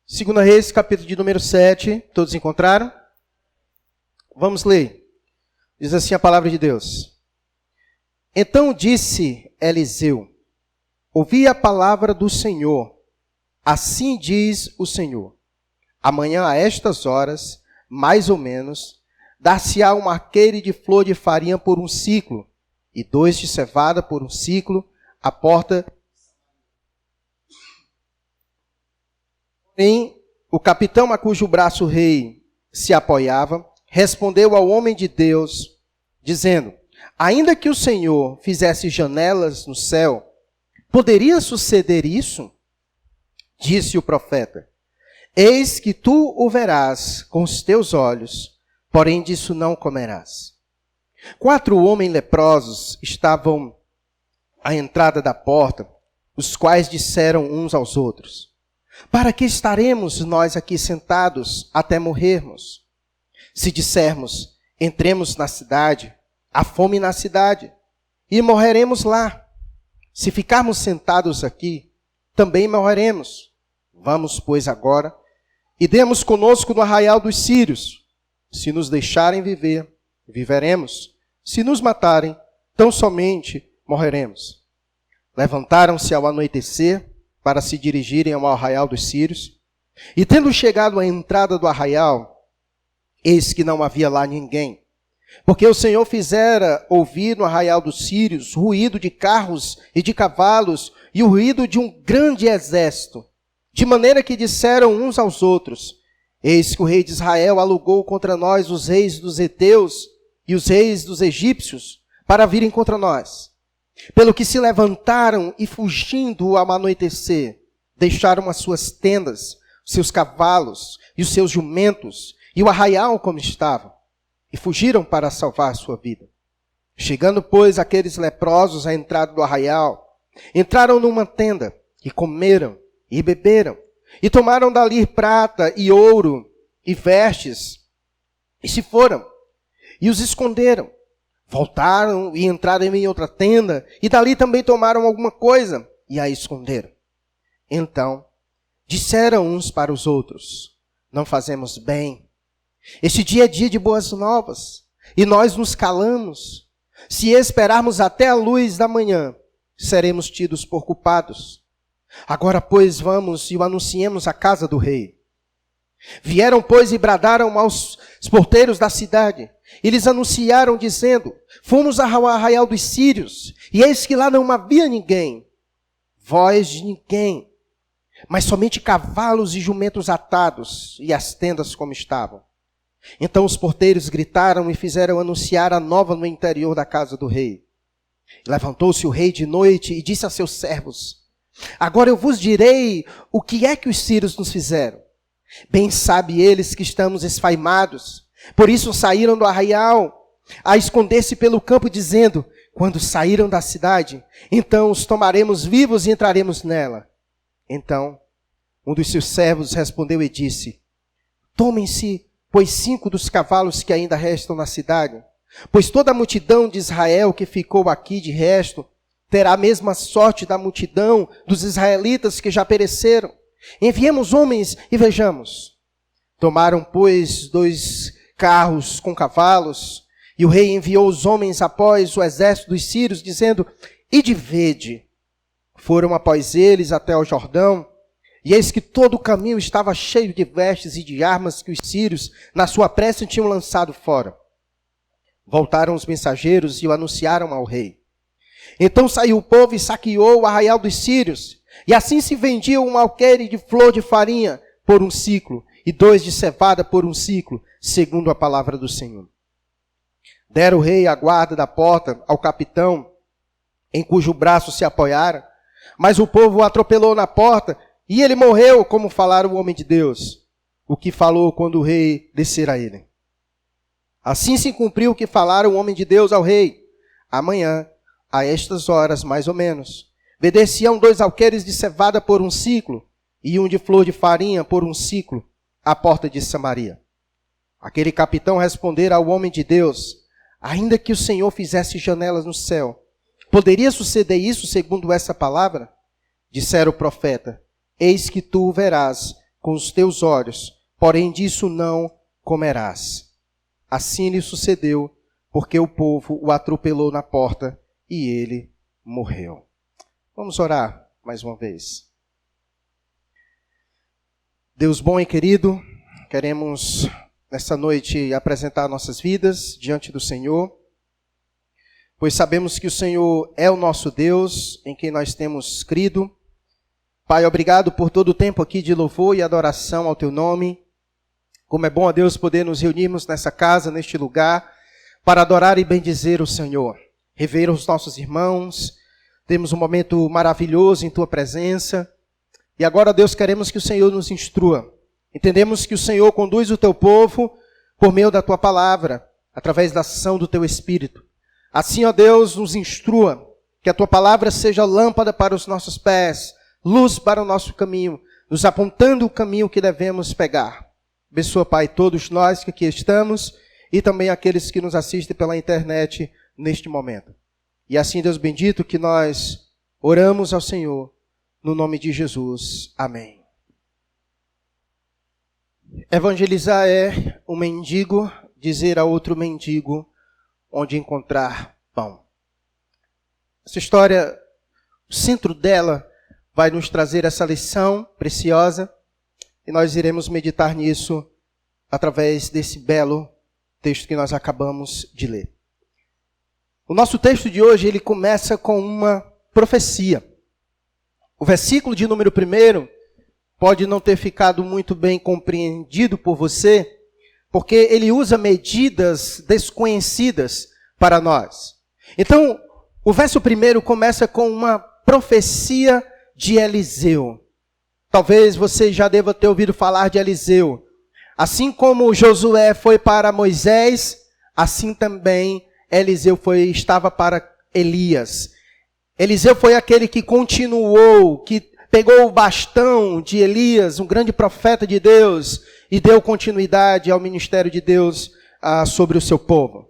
2 Reis, capítulo de número 7. Todos encontraram? Vamos ler. Diz assim a palavra de Deus. Então disse Eliseu: ouvi a palavra do Senhor. Assim diz o Senhor: amanhã a estas horas, mais ou menos, dar-se-á um arqueire de flor de farinha por um ciclo, e 2 de cevada por um ciclo, à porta. Porém, o capitão a cujo braço o rei se apoiava, respondeu ao homem de Deus, dizendo: ainda que o Senhor fizesse janelas no céu, poderia suceder isso? Disse o profeta: eis que tu o verás com os teus olhos, porém disso não comerás. 4 homens leprosos estavam à entrada da porta, os quais disseram uns aos outros: para que estaremos nós aqui sentados até morrermos? Se dissermos, entremos na cidade, há fome na cidade, e morreremos lá. Se ficarmos sentados aqui, também morreremos. Vamos, pois, agora, e demos conosco no arraial dos sírios. Se nos deixarem viver, viveremos. Se nos matarem, tão somente morreremos. Levantaram-se ao anoitecer para se dirigirem ao arraial dos sírios. E tendo chegado à entrada do arraial, eis que não havia lá ninguém, porque o Senhor fizera ouvir no arraial dos sírios ruído de carros e de cavalos e o ruído de um grande exército, de maneira que disseram uns aos outros: eis que o rei de Israel alugou contra nós os reis dos heteus e os reis dos egípcios para virem contra nós. Pelo que se levantaram e, fugindo ao anoitecer, deixaram as suas tendas, os seus cavalos e os seus jumentos e o arraial como estava, e fugiram para salvar a sua vida. Chegando, pois, aqueles leprosos à entrada do arraial, entraram numa tenda e comeram e beberam, e tomaram dali prata e ouro e vestes, e se foram, e os esconderam. Voltaram e entraram em outra tenda, e dali também tomaram alguma coisa, e a esconderam. Então, disseram uns para os outros: não fazemos bem. Este dia é dia de boas novas, e nós nos calamos. Se esperarmos até a luz da manhã, seremos tidos por culpados. Agora, pois, vamos e o anunciemos à casa do rei. Vieram, pois, e bradaram aos porteiros da cidade, e lhes anunciaram, dizendo: fomos ao arraial dos sírios, e eis que lá não havia ninguém, voz de ninguém, mas somente cavalos e jumentos atados, e as tendas como estavam. Então os porteiros gritaram e fizeram anunciar a nova no interior da casa do rei. Levantou-se o rei de noite e disse a seus servos: agora eu vos direi o que é que os sírios nos fizeram. Bem sabe eles que estamos esfaimados, por isso saíram do arraial a esconder-se pelo campo, dizendo: quando saíram da cidade, então os tomaremos vivos e entraremos nela. Então um dos seus servos respondeu e disse: tomem-se, pois 5 dos cavalos que ainda restam na cidade, pois toda a multidão de Israel que ficou aqui de resto terá a mesma sorte da multidão dos israelitas que já pereceram. Enviemos homens e vejamos. Tomaram, pois, 2 carros com cavalos, e o rei enviou os homens após o exército dos sírios, dizendo: ide vede. Foram após eles até o Jordão, e eis que todo o caminho estava cheio de vestes e de armas que os sírios, na sua pressa, tinham lançado fora. Voltaram os mensageiros e o anunciaram ao rei. Então saiu o povo e saqueou o arraial dos sírios, e assim se vendia um alqueire de flor de farinha por um ciclo, e 2 de cevada por um ciclo, segundo a palavra do Senhor. Dera o rei a guarda da porta ao capitão, em cujo braço se apoiara, mas o povo o atropelou na porta, e ele morreu, como falara o homem de Deus, o que falou quando o rei descer a ele. Assim se cumpriu o que falara o homem de Deus ao rei. Amanhã, a estas horas mais ou menos, vendeciam 2 alqueires de cevada por um ciclo, e um de flor de farinha por um ciclo, à porta de Samaria. Aquele capitão respondera ao homem de Deus: ainda que o Senhor fizesse janelas no céu, poderia suceder isso segundo essa palavra? Dissera o profeta: eis que tu o verás com os teus olhos, porém disso não comerás. Assim lhe sucedeu, porque o povo o atropelou na porta e ele morreu. Vamos orar mais uma vez. Deus bom e querido, queremos nesta noite apresentar nossas vidas diante do Senhor, pois sabemos que o Senhor é o nosso Deus, em quem nós temos crido. Pai, obrigado por todo o tempo aqui de louvor e adoração ao Teu nome. Como é bom, a Deus, poder nos reunirmos nessa casa, neste lugar, para adorar e bendizer o Senhor. Rever os nossos irmãos, temos um momento maravilhoso em Tua presença. E agora, Deus, queremos que o Senhor nos instrua. Entendemos que o Senhor conduz o Teu povo por meio da Tua palavra, através da ação do Teu Espírito. Assim, ó Deus, nos instrua, que a Tua palavra seja lâmpada para os nossos pés, luz para o nosso caminho, nos apontando o caminho que devemos pegar. Abençoa, Pai, todos nós que aqui estamos e também aqueles que nos assistem pela internet neste momento. E assim, Deus bendito, que nós oramos ao Senhor, no nome de Jesus. Amém. Evangelizar é um mendigo dizer a outro mendigo onde encontrar pão. Essa história, o centro dela vai nos trazer essa lição preciosa e nós iremos meditar nisso através desse belo texto que nós acabamos de ler. O nosso texto de hoje, ele começa com uma profecia. O versículo de número 1 pode não ter ficado muito bem compreendido por você, porque ele usa medidas desconhecidas para nós. Então, o verso 1 começa com uma profecia de Eliseu. Talvez você já deva ter ouvido falar de Eliseu. Assim como Josué foi para Moisés, assim também Eliseu estava para Elias. Eliseu foi aquele que continuou, que pegou o bastão de Elias, um grande profeta de Deus, e deu continuidade ao ministério de Deus sobre o seu povo.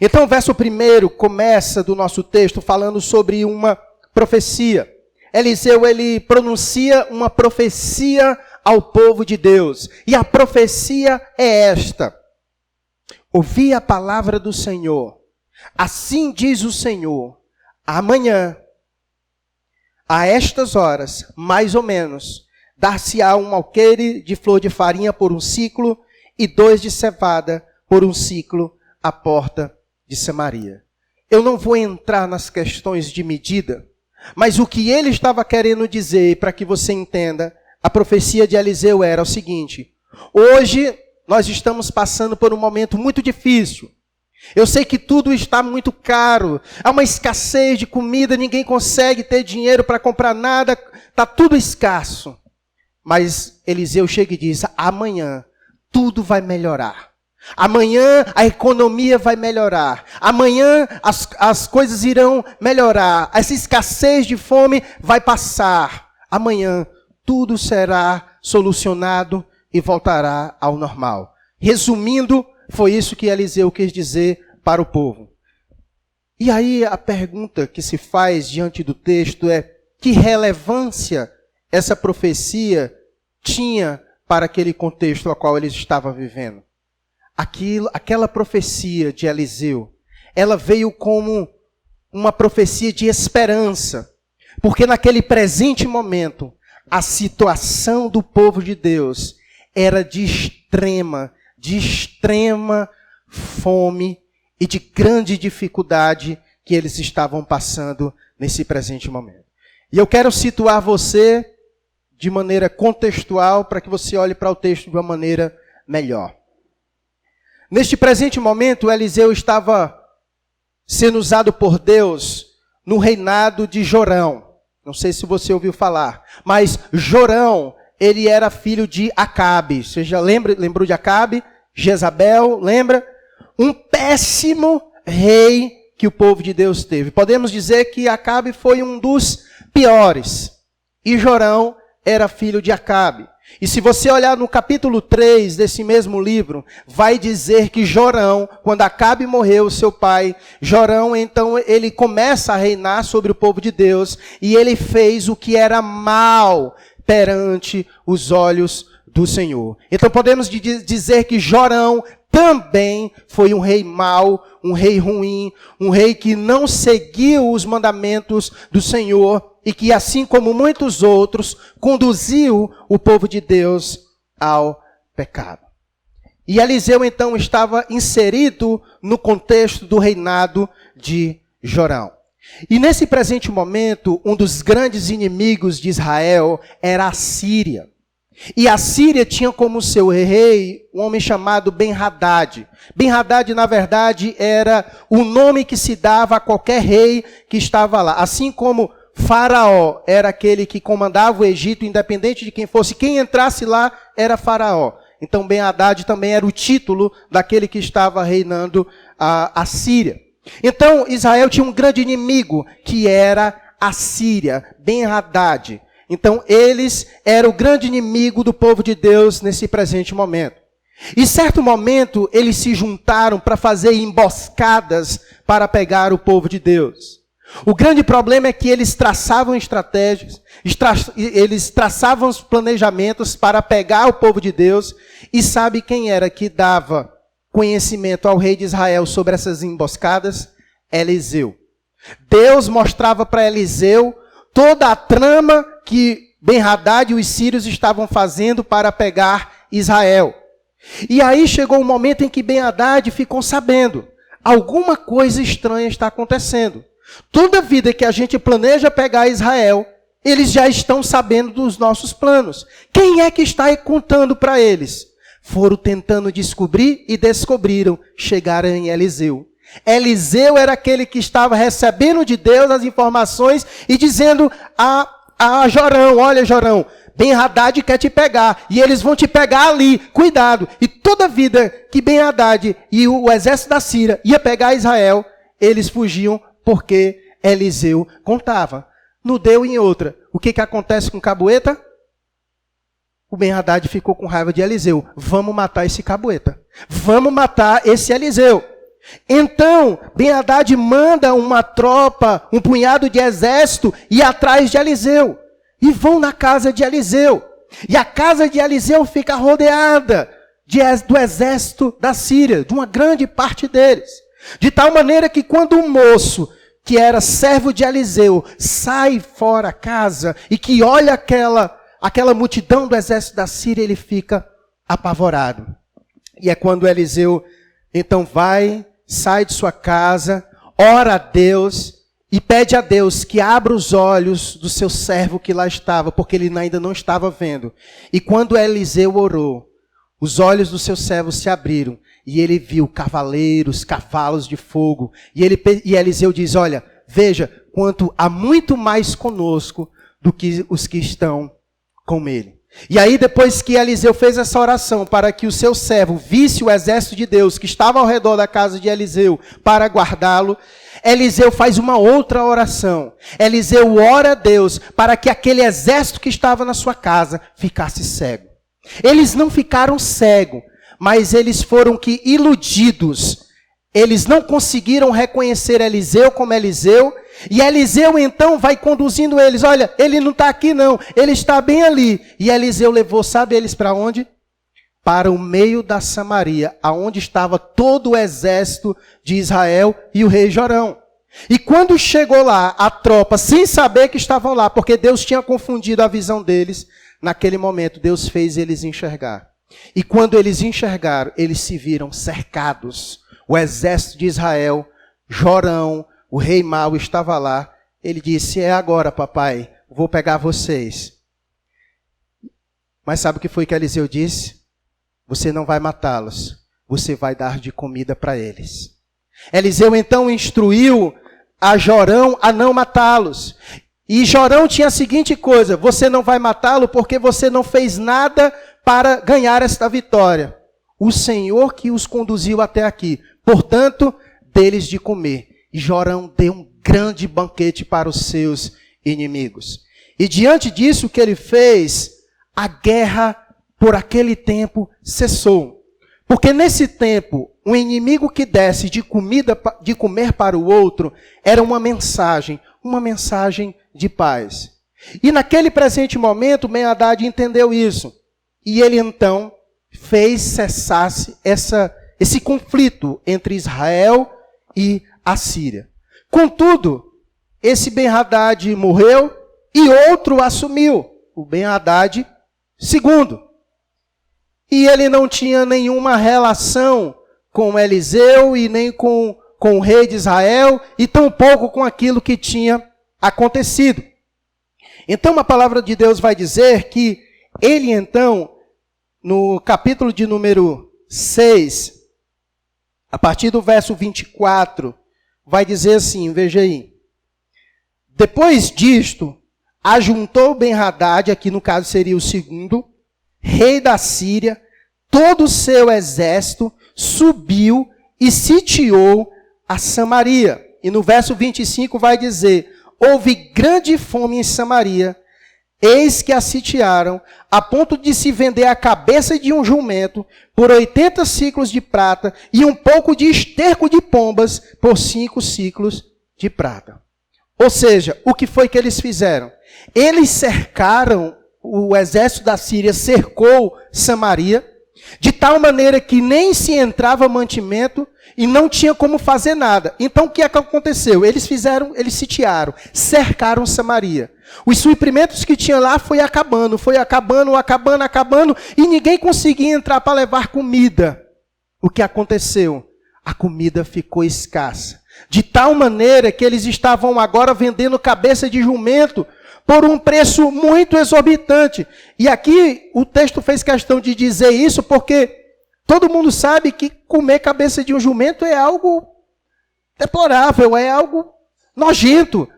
Então o verso 1 começa do nosso texto falando sobre uma profecia. Eliseu, ele pronuncia uma profecia ao povo de Deus. E a profecia é esta: ouvi a palavra do Senhor. Assim diz o Senhor, amanhã, a estas horas, mais ou menos, dar-se-á um alqueire de flor de farinha por um ciclo e 2 de cevada por um ciclo à porta de Samaria. Eu não vou entrar nas questões de medida, mas o que ele estava querendo dizer, para que você entenda, a profecia de Eliseu era o seguinte: hoje nós estamos passando por um momento muito difícil. Eu sei que tudo está muito caro, há uma escassez de comida, ninguém consegue ter dinheiro para comprar nada, está tudo escasso. Mas Eliseu chega e diz: amanhã tudo vai melhorar. Amanhã a economia vai melhorar. Amanhã as coisas irão melhorar. Essa escassez de fome vai passar. Amanhã tudo será solucionado e voltará ao normal. Resumindo, foi isso que Eliseu quis dizer para o povo. E aí a pergunta que se faz diante do texto é: que relevância essa profecia tinha para aquele contexto ao qual eles estavam vivendo? Aquela profecia de Eliseu, ela veio como uma profecia de esperança, porque naquele presente momento, a situação do povo de Deus era de extrema fome e de grande dificuldade que eles estavam passando nesse presente momento. E eu quero situar você de maneira contextual para que você olhe para o texto de uma maneira melhor. Neste presente momento, Eliseu estava sendo usado por Deus no reinado de Jorão. Não sei se você ouviu falar, mas Jorão, ele era filho de Acabe. Você já lembrou de Acabe? Jezabel, lembra? Um péssimo rei que o povo de Deus teve. Podemos dizer que Acabe foi um dos piores. E Jorão era filho de Acabe. E se você olhar no capítulo 3 desse mesmo livro, vai dizer que Jorão, quando Acabe morreu, seu pai, Jorão, então ele começa a reinar sobre o povo de Deus, e ele fez o que era mal perante os olhos do Senhor. Então podemos dizer que Jorão também foi um rei mau, um rei ruim, um rei que não seguiu os mandamentos do Senhor e que, assim como muitos outros, conduziu o povo de Deus ao pecado. E Eliseu então estava inserido no contexto do reinado de Jorão. E nesse presente momento, um dos grandes inimigos de Israel era a Síria. E a Síria tinha como seu rei um homem chamado Ben-Hadad. Ben-Hadad, na verdade, era o nome que se dava a qualquer rei que estava lá. Assim como Faraó era aquele que comandava o Egito, independente de quem fosse, quem entrasse lá era Faraó. Então Ben-Hadad também era o título daquele que estava reinando a Síria. Então Israel tinha um grande inimigo, que era a Síria, Ben-Hadad. Então eles eram o grande inimigo do povo de Deus nesse presente momento. E certo momento eles se juntaram para fazer emboscadas para pegar o povo de Deus. O grande problema é que eles traçavam estratégias, eles traçavam os planejamentos para pegar o povo de Deus. E sabe quem era que dava conhecimento ao rei de Israel sobre essas emboscadas? Eliseu. Deus mostrava para Eliseu toda a trama que Ben-Hadad e os sírios estavam fazendo para pegar Israel. E aí chegou o momento em que Ben-Hadad ficou sabendo. Alguma coisa estranha está acontecendo. Toda vida que a gente planeja pegar Israel, eles já estão sabendo dos nossos planos. Quem é que está contando para eles? Foram tentando descobrir e descobriram. Chegaram em Eliseu. Eliseu era aquele que estava recebendo de Deus as informações e dizendo a Jorão: olha, Jorão, Ben-Hadad quer te pegar e eles vão te pegar ali, cuidado. E toda vida que Ben-Hadad e o exército da Síria ia pegar Israel, eles fugiam porque Eliseu contava. Não deu em outra. O que acontece com Caboeta? O Ben-Hadad ficou com raiva de Eliseu. Vamos matar esse Caboeta. Vamos matar esse Eliseu. Então, Ben-Hadad manda uma tropa, um punhado de exército, ir atrás de Eliseu. E vão na casa de Eliseu. E a casa de Eliseu fica rodeada do exército da Síria, de uma grande parte deles. De tal maneira que quando um moço, que era servo de Eliseu, sai fora a casa e que olha aquela multidão do exército da Síria, ele fica apavorado. E é quando Eliseu, então sai de sua casa, ora a Deus e pede a Deus que abra os olhos do seu servo que lá estava, porque ele ainda não estava vendo. E quando Eliseu orou, os olhos do seu servo se abriram e ele viu cavaleiros, cavalos de fogo. E Eliseu diz: olha, veja quanto há muito mais conosco do que os que estão com ele. E aí, depois que Eliseu fez essa oração para que o seu servo visse o exército de Deus que estava ao redor da casa de Eliseu para guardá-lo, Eliseu faz uma outra oração. Eliseu ora a Deus para que aquele exército que estava na sua casa ficasse cego. Eles não ficaram cegos, mas eles foram que iludidos. Eles não conseguiram reconhecer Eliseu como Eliseu. E Eliseu então vai conduzindo eles. Olha, ele não está aqui não, ele está bem ali. E Eliseu levou, sabe eles para onde? Para o meio da Samaria, aonde estava todo o exército de Israel e o rei Jorão. E quando chegou lá, a tropa, sem saber que estavam lá, porque Deus tinha confundido a visão deles, naquele momento Deus fez eles enxergar. E quando eles enxergaram, eles se viram cercados. O exército de Israel, Jorão, o rei mau estava lá. Ele disse: é agora, papai, vou pegar vocês. Mas sabe o que foi que Eliseu disse? Você não vai matá-los, você vai dar de comida para eles. Eliseu então instruiu a Jorão a não matá-los. E Jorão tinha a seguinte coisa: você não vai matá-lo porque você não fez nada para ganhar esta vitória. O Senhor que os conduziu até aqui, portanto, deles de comer. E Jorão deu um grande banquete para os seus inimigos. E diante disso que ele fez, a guerra por aquele tempo cessou. Porque nesse tempo, um inimigo que desse de comer para o outro, era uma mensagem de paz. E naquele presente momento, Ben-Hadad entendeu isso. e ele então fez cessasse esse conflito entre Israel e a Síria. Contudo, esse Ben-Hadad morreu e outro assumiu, o Ben-Hadad II. E ele não tinha nenhuma relação com Eliseu e nem com o rei de Israel e tampouco com aquilo que tinha acontecido. Então a palavra de Deus vai dizer que ele então, no capítulo de número 6, a partir do verso 24, vai dizer assim, veja aí. Depois disto, ajuntou Ben-Hadad, aqui no caso seria o segundo, rei da Síria, todo o seu exército, subiu e sitiou a Samaria. E no verso 25 vai dizer, houve grande fome em Samaria, eis que a sitiaram, a ponto de se vender a cabeça de um jumento por 80 ciclos de prata e um pouco de esterco de pombas por 5 ciclos de prata. Ou seja, o que foi que eles fizeram? Eles cercaram, o exército da Síria cercou Samaria, de tal maneira que nem se entrava mantimento e não tinha como fazer nada. Então o que é que aconteceu? Eles sitiaram, cercaram Samaria. Os suprimentos que tinha lá foi acabando, e ninguém conseguia entrar para levar comida. O que aconteceu? A comida ficou escassa. De tal maneira que eles estavam agora vendendo cabeça de jumento por um preço muito exorbitante. E aqui o texto fez questão de dizer isso porque todo mundo sabe que comer cabeça de um jumento é algo deplorável, é algo nojento.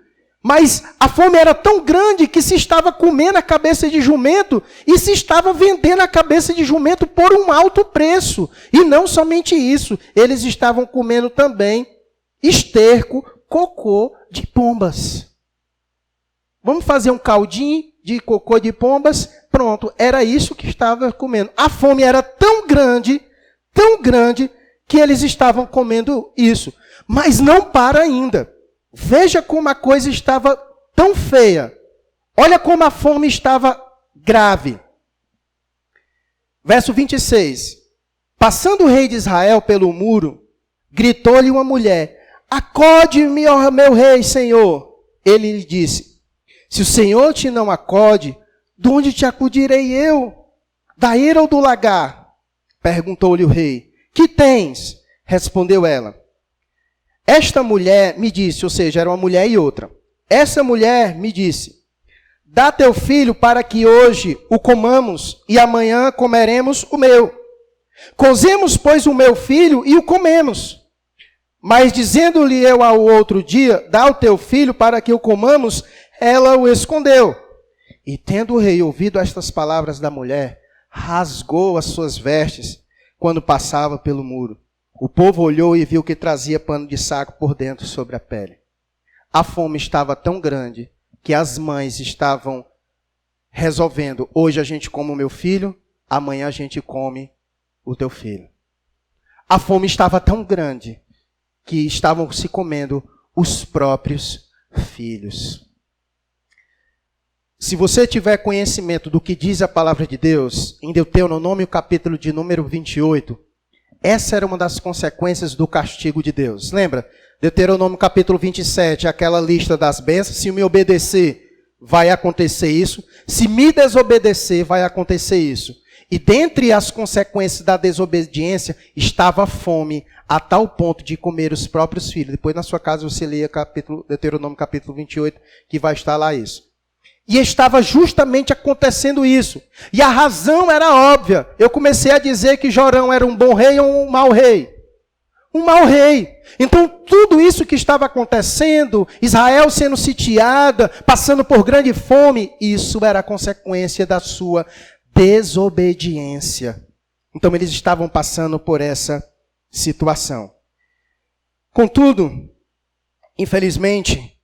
Mas a fome era tão grande que se estava comendo a cabeça de jumento e se estava vendendo a cabeça de jumento por um alto preço. E não somente isso, eles estavam comendo também esterco, cocô de pombas. Vamos fazer um caldinho de cocô de pombas? Pronto, era isso que estava comendo. A fome era tão grande, que eles estavam comendo isso. Mas não para ainda. Veja como a coisa estava tão feia. Olha como a fome estava grave. Verso 26. Passando o rei de Israel pelo muro, gritou-lhe uma mulher, acode-me, ó meu rei, Senhor. Ele lhe disse, se o Senhor te não acode, de onde te acudirei eu? Da ira ou do lagar? Perguntou-lhe o rei. Que tens? Respondeu ela. Esta mulher me disse, ou seja, era uma mulher e outra. Essa mulher me disse, dá teu filho para que hoje o comamos e amanhã comeremos o meu. Cozemos, pois, o meu filho e o comemos. Mas dizendo-lhe eu ao outro dia, dá o teu filho para que o comamos, ela o escondeu. E tendo o rei ouvido estas palavras da mulher, rasgou as suas vestes quando passava pelo muro. O povo olhou e viu que trazia pano de saco por dentro sobre a pele. A fome estava tão grande que as mães estavam resolvendo, hoje a gente come o meu filho, amanhã a gente come o teu filho. A fome estava tão grande que estavam se comendo os próprios filhos. Se você tiver conhecimento do que diz a palavra de Deus, em Deuteronômio capítulo de número 28, essa era uma das consequências do castigo de Deus. Lembra? Deuteronômio capítulo 27, aquela lista das bênçãos. Se me obedecer, vai acontecer isso. Se me desobedecer, vai acontecer isso. E dentre as consequências da desobediência, estava a fome, a tal ponto de comer os próprios filhos. Depois na sua casa você leia Deuteronômio capítulo 28, que vai estar lá isso. E estava justamente acontecendo isso. E a razão era óbvia. Eu comecei a dizer que Jorão era um bom rei ou um mau rei. Um mau rei. Então tudo isso que estava acontecendo, Israel sendo sitiada, passando por grande fome, isso era a consequência da sua desobediência. Então eles estavam passando por essa situação. Contudo, infelizmente,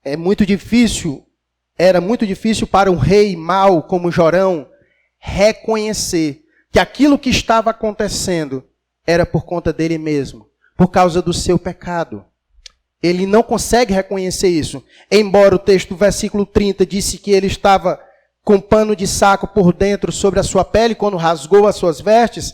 era muito difícil para um rei mau como Jorão reconhecer que aquilo que estava acontecendo era por conta dele mesmo, por causa do seu pecado. Ele não consegue reconhecer isso. Embora o texto do versículo 30 disse que ele estava com pano de saco por dentro sobre a sua pele, quando rasgou as suas vestes,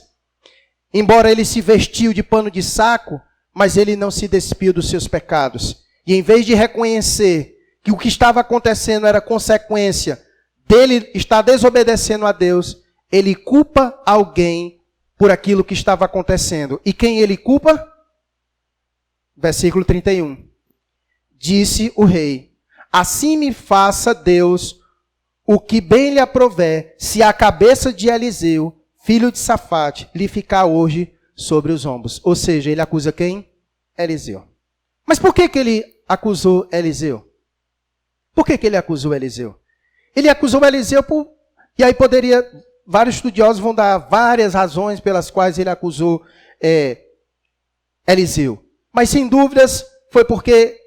embora ele se vestiu de pano de saco, mas ele não se despiu dos seus pecados. E em vez de reconhecer que o que estava acontecendo era consequência dele estar desobedecendo a Deus, ele culpa alguém por aquilo que estava acontecendo. E quem ele culpa? Versículo 31. Disse o rei: assim me faça Deus o que bem lhe aprouver, se a cabeça de Eliseu, filho de Safate, lhe ficar hoje sobre os ombros. Ou seja, ele acusa quem? Eliseu. Mas por que ele acusou Eliseu? Por que ele acusou Eliseu? Ele acusou Eliseu por... E aí poderia... Vários estudiosos vão dar várias razões pelas quais ele acusou Eliseu. Mas sem dúvidas foi porque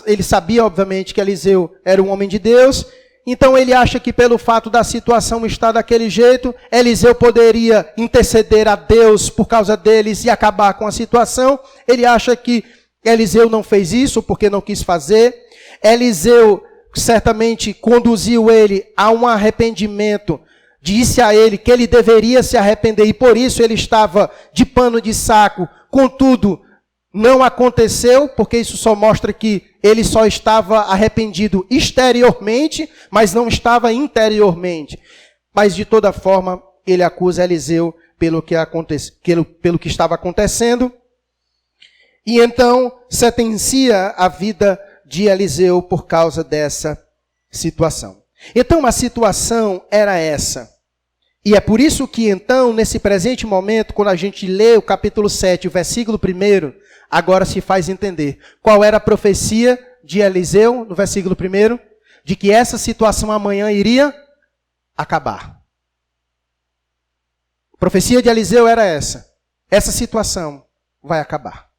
ele sabia obviamente que Eliseu era um homem de Deus. Então ele acha que pelo fato da situação estar daquele jeito, Eliseu poderia interceder a Deus por causa deles e acabar com a situação. Ele acha que Eliseu não fez isso porque não quis fazer. Eliseu certamente conduziu ele a um arrependimento. Disse a ele que ele deveria se arrepender e por isso ele estava de pano de saco. Contudo, não aconteceu, porque isso só mostra que ele só estava arrependido exteriormente, mas não estava interiormente. Mas de toda forma, ele acusa Eliseu pelo que estava acontecendo. E então sentencia a vida de Eliseu por causa dessa situação. Então a situação era essa. E é por isso que então, nesse presente momento, quando a gente lê o capítulo 7, o versículo 1, agora se faz entender qual era a profecia de Eliseu, no versículo 1, de que essa situação amanhã iria acabar. A profecia de Eliseu era essa. Essa situação vai acabar.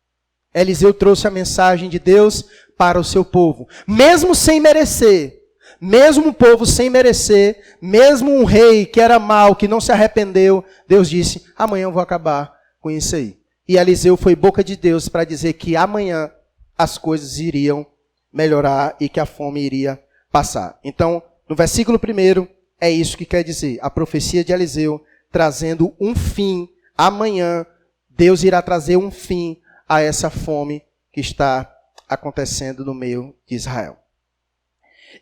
Eliseu trouxe a mensagem de Deus para o seu povo, mesmo sem merecer. Mesmo o povo sem merecer, mesmo um rei que era mau, que não se arrependeu, Deus disse, amanhã eu vou acabar com isso aí. E Eliseu foi boca de Deus para dizer que amanhã as coisas iriam melhorar e que a fome iria passar. Então, no versículo 1, é isso que quer dizer. A profecia de Eliseu trazendo um fim. Amanhã, Deus irá trazer um fim a essa fome que está acontecendo no meio de Israel.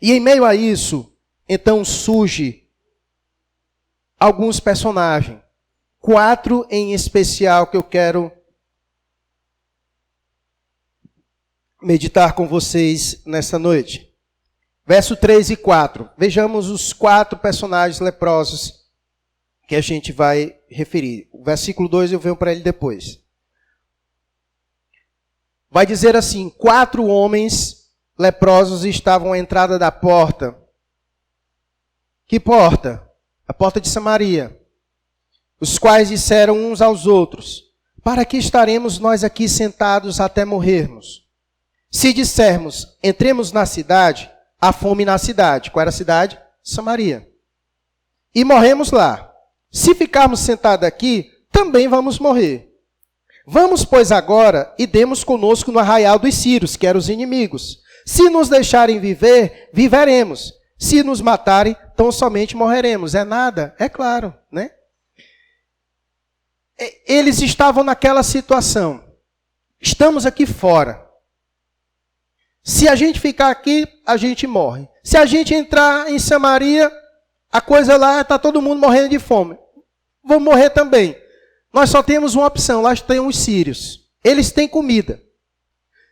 E em meio a isso, então surge alguns personagens. 4 em especial que eu quero meditar com vocês nessa noite. Verso 3 e 4. Vejamos os 4 personagens leprosos que a gente vai referir. O versículo 2 eu venho para ele depois. Vai dizer assim, 4 homens leprosos estavam à entrada da porta. Que porta? A porta de Samaria. Os quais disseram uns aos outros, para que estaremos nós aqui sentados até morrermos? Se dissermos, entremos na cidade, há fome na cidade. Qual era a cidade? Samaria. E morremos lá. Se ficarmos sentados aqui, também vamos morrer. Vamos, pois, agora e demos conosco no arraial dos sírios, que eram os inimigos. Se nos deixarem viver, viveremos. Se nos matarem, tão somente morreremos. É nada? É claro, né? Eles estavam naquela situação. Estamos aqui fora. Se a gente ficar aqui, a gente morre. Se a gente entrar em Samaria, a coisa lá está todo mundo morrendo de fome. Vamos morrer também. Nós só temos uma opção, lá tem os sírios. Eles têm comida.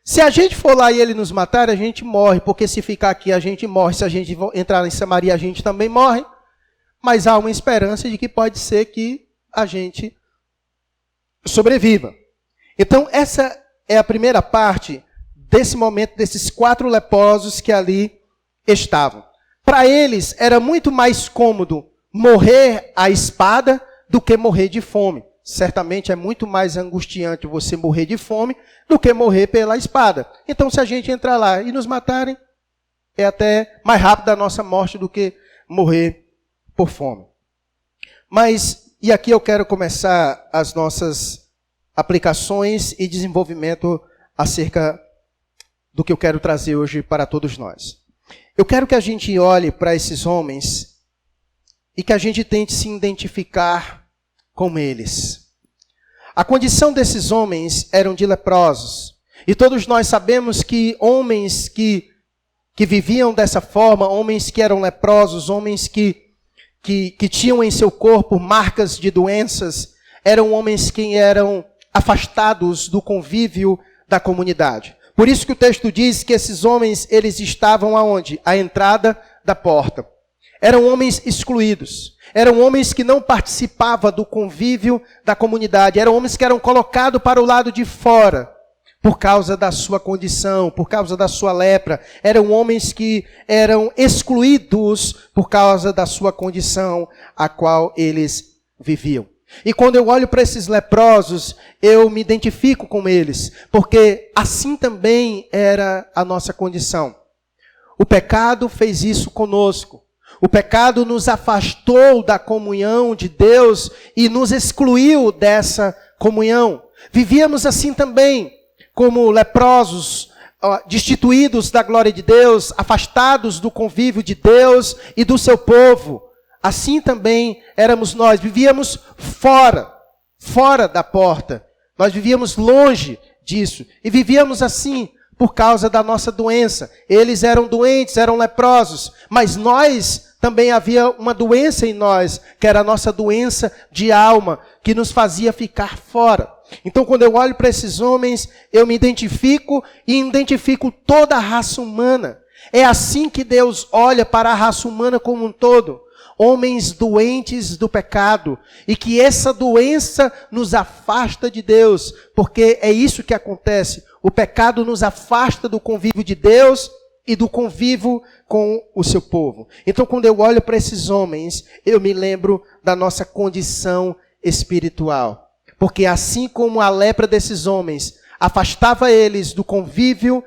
Se a gente for lá e ele nos matar, a gente morre, porque se ficar aqui a gente morre. Se a gente entrar em Samaria, a gente também morre. Mas há uma esperança de que pode ser que a gente sobreviva. Então, essa é a primeira parte desse momento, desses 4 leprosos que ali estavam. Para eles, era muito mais cômodo morrer à espada do que morrer de fome. Certamente é muito mais angustiante você morrer de fome do que morrer pela espada. Então, se a gente entrar lá e nos matarem, é até mais rápido a nossa morte do que morrer por fome. Mas, e aqui eu quero começar as nossas aplicações e desenvolvimento acerca do que eu quero trazer hoje para todos nós. Eu quero que a gente olhe para esses homens e que a gente tente se identificar com eles. A condição desses homens eram de leprosos. E todos nós sabemos que homens que viviam dessa forma, homens que eram leprosos, homens que tinham em seu corpo marcas de doenças, eram homens que eram afastados do convívio da comunidade. Por isso que o texto diz que esses homens, eles estavam aonde? À entrada da porta. Eram homens excluídos. Eram homens que não participavam do convívio da comunidade. Eram homens que eram colocados para o lado de fora, por causa da sua condição, por causa da sua lepra. Eram homens que eram excluídos por causa da sua condição a qual eles viviam. E quando eu olho para esses leprosos, eu me identifico com eles, porque assim também era a nossa condição. O pecado fez isso conosco. O pecado nos afastou da comunhão de Deus e nos excluiu dessa comunhão. Vivíamos assim também, como leprosos, destituídos da glória de Deus, afastados do convívio de Deus e do seu povo. Assim também éramos nós, vivíamos fora da porta. Nós vivíamos longe disso e vivíamos assim por causa da nossa doença. Eles eram doentes, eram leprosos, mas nós também havia uma doença em nós, que era a nossa doença de alma, que nos fazia ficar fora. Então, quando eu olho para esses homens, eu me identifico e identifico toda a raça humana. É assim que Deus olha para a raça humana como um todo. Homens doentes do pecado, e que essa doença nos afasta de Deus, porque é isso que acontece. O pecado nos afasta do convívio de Deus e do convívio com o seu povo. Então, quando eu olho para esses homens, eu me lembro da nossa condição espiritual. Porque assim como a lepra desses homens afastava eles do convívio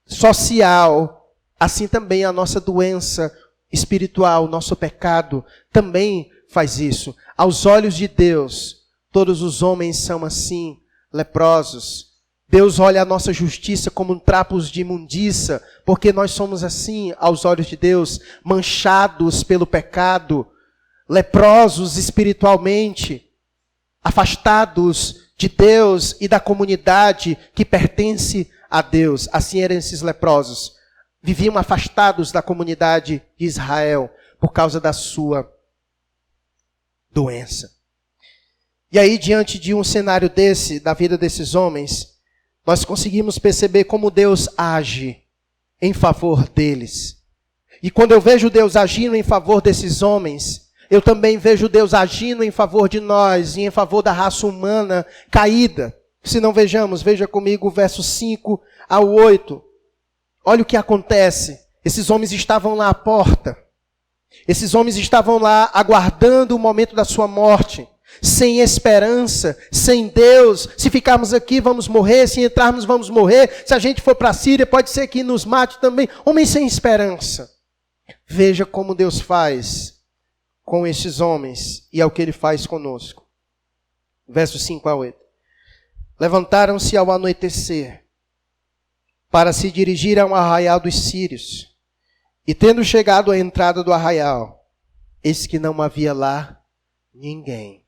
social, assim também a nossa doença espiritual, nosso pecado, também faz isso. Aos olhos de Deus, todos os homens são assim, leprosos. Deus olha a nossa justiça como trapos de imundícia, porque nós somos assim, aos olhos de Deus, manchados pelo pecado, leprosos espiritualmente, afastados de Deus e da comunidade que pertence a Deus. Assim eram esses leprosos. Viviam afastados da comunidade de Israel por causa da sua doença. E aí, diante de um cenário desse, da vida desses homens, nós conseguimos perceber como Deus age em favor deles. E quando eu vejo Deus agindo em favor desses homens, eu também vejo Deus agindo em favor de nós e em favor da raça humana caída. Se não vejamos, veja comigo o verso 5 ao 8. Olha o que acontece. Esses homens estavam lá à porta. Esses homens estavam lá aguardando o momento da sua morte. Sem esperança, sem Deus. Se ficarmos aqui, vamos morrer. Se entrarmos, vamos morrer. Se a gente for para a Síria, pode ser que nos mate também. Homens sem esperança. Veja como Deus faz com esses homens e é o que Ele faz conosco. Versos 5 a 8. Levantaram-se ao anoitecer para se dirigir a um arraial dos sírios. E tendo chegado à entrada do arraial, eis que não havia lá ninguém.